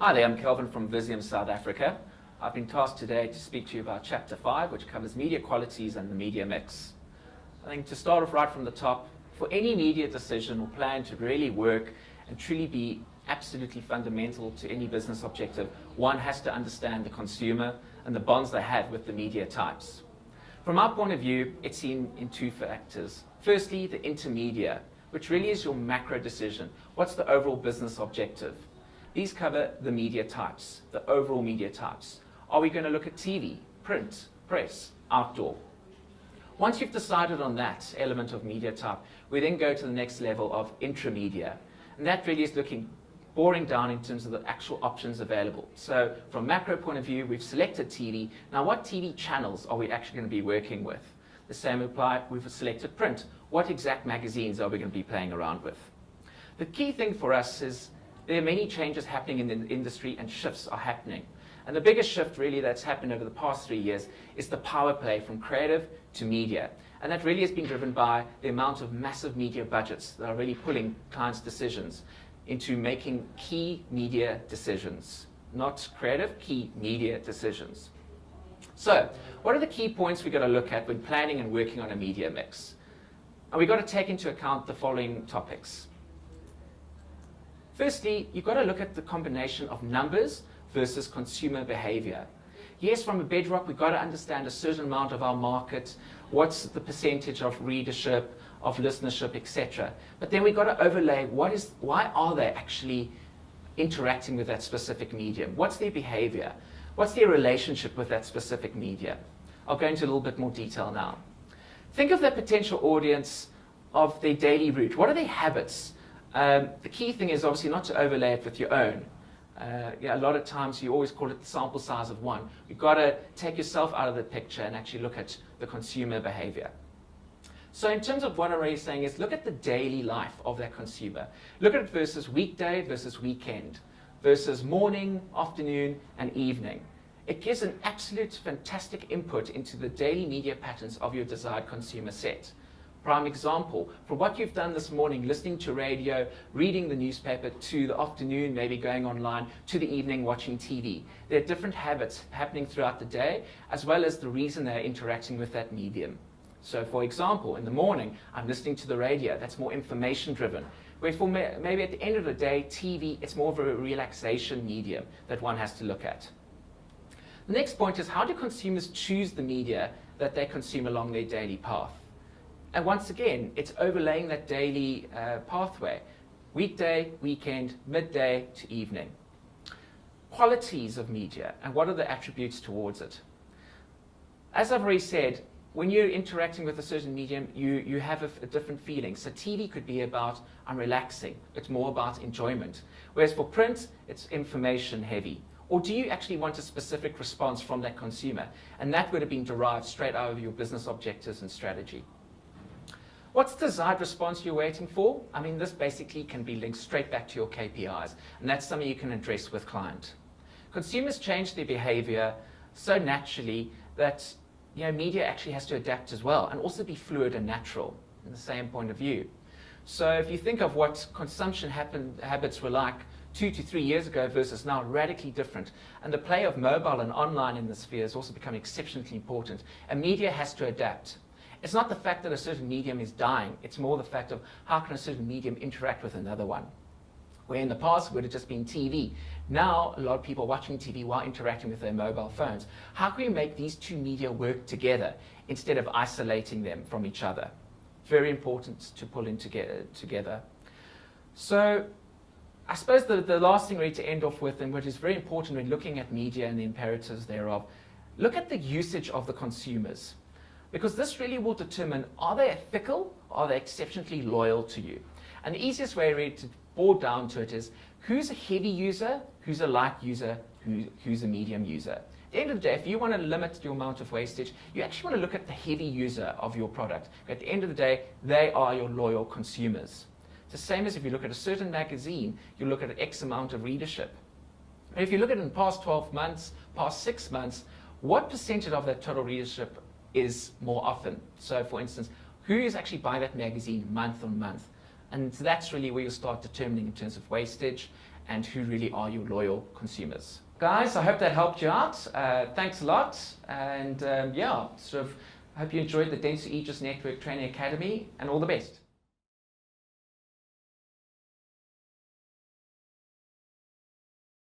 Hi there, I'm Kelvin from Visium South Africa. I've been tasked today to speak to you about Chapter 5, which covers media qualities and the media mix. I think to start off right from the top, for any media decision or plan to really work and truly be absolutely fundamental to any business objective, one has to understand the consumer and the bonds they have with the media types. From our point of view, it's seen in two factors. Firstly, the intermedia, which really is your macro decision. What's the overall business objective? These cover the media types, the overall media types. Are we going to look at TV, print, press, outdoor? Once you've decided on that element of media type, we then go to the next level of intramedia. And that really is boring down in terms of the actual options available. So from a macro point of view, we've selected TV. Now what TV channels are we actually going to be working with? The same apply, we've selected print. What exact magazines are we going to be playing around with? The key thing for us is there are many changes happening in the industry and shifts are happening. And the biggest shift really that's happened over the past 3 years is the power play from creative to media. And that really has been driven by the amount of massive media budgets that are really pulling clients' decisions into making key media decisions. Not creative, key media decisions. So, what are the key points we've got to look at when planning and working on a media mix? And we've got to take into account the following topics. Firstly, you've got to look at the combination of numbers versus consumer behavior. Yes, from a bedrock, we've got to understand a certain amount of our market, what's the percentage of readership, of listenership, etc. But then we've got to overlay why are they actually interacting with that specific medium? What's their behavior? What's their relationship with that specific media? I'll go into a little bit more detail now. Think of the potential audience of their daily route. What are their habits? The key thing is obviously not to overlay it with your own. A lot of times you always call it the sample size of one. You've got to take yourself out of the picture and actually look at the consumer behavior. So in terms of what I'm really saying is look at the daily life of that consumer. Look at it versus weekday versus weekend, versus morning, afternoon, and evening. It gives an absolute fantastic input into the daily media patterns of your desired consumer set. Prime example, from what you've done this morning, listening to radio, reading the newspaper, to the afternoon, maybe going online, to the evening, watching TV. There are different habits happening throughout the day, as well as the reason they're interacting with that medium. So for example, in the morning, I'm listening to the radio. That's more information driven. Where for maybe at the end of the day, TV, it's more of a relaxation medium that one has to look at. The next point is, how do consumers choose the media that they consume along their daily path? And once again, it's overlaying that daily pathway. Weekday, weekend, midday to evening. Qualities of media, and what are the attributes towards it? As I've already said, when you're interacting with a certain medium, you have a different feeling. So TV could be about, I'm relaxing. It's more about enjoyment. Whereas for print, it's information heavy. Or do you actually want a specific response from that consumer? And that would have been derived straight out of your business objectives and strategy. What's the desired response you're waiting for? I mean, this basically can be linked straight back to your KPIs, and that's something you can address with client. Consumers change their behavior so naturally that media actually has to adapt as well, and also be fluid and natural in the same point of view. So if you think of what consumption habits were like 2 to 3 years ago versus now, radically different. And the play of mobile and online in the sphere has also become exceptionally important, and media has to adapt. It's not the fact that a certain medium is dying, it's more the fact of how can a certain medium interact with another one. Where in the past it would have just been TV. Now a lot of people are watching TV while interacting with their mobile phones. How can we make these two media work together instead of isolating them from each other? Very important to pull in together. So I suppose the last thing really to end off with, and which is very important when looking at media and the imperatives thereof, look at the usage of the consumers. Because this really will determine, are they fickle, or are they exceptionally loyal to you? And the easiest way really to boil down to it is, who's a heavy user, who's a light user, who's a medium user? At the end of the day, if you want to limit your amount of wastage, you actually want to look at the heavy user of your product. At the end of the day, they are your loyal consumers. It's the same as if you look at a certain magazine, you look at an X amount of readership. And if you look at it in the past 12 months, past 6 months, what percentage of that total readership is more often? So for instance, who is actually buying that magazine month on month? And that's really where you start determining in terms of wastage and who really are your loyal consumers. Guys, I hope that helped you out. Thanks a lot. And yeah, I hope you enjoyed the Dentsu Aegis Network Training Academy, and all the best.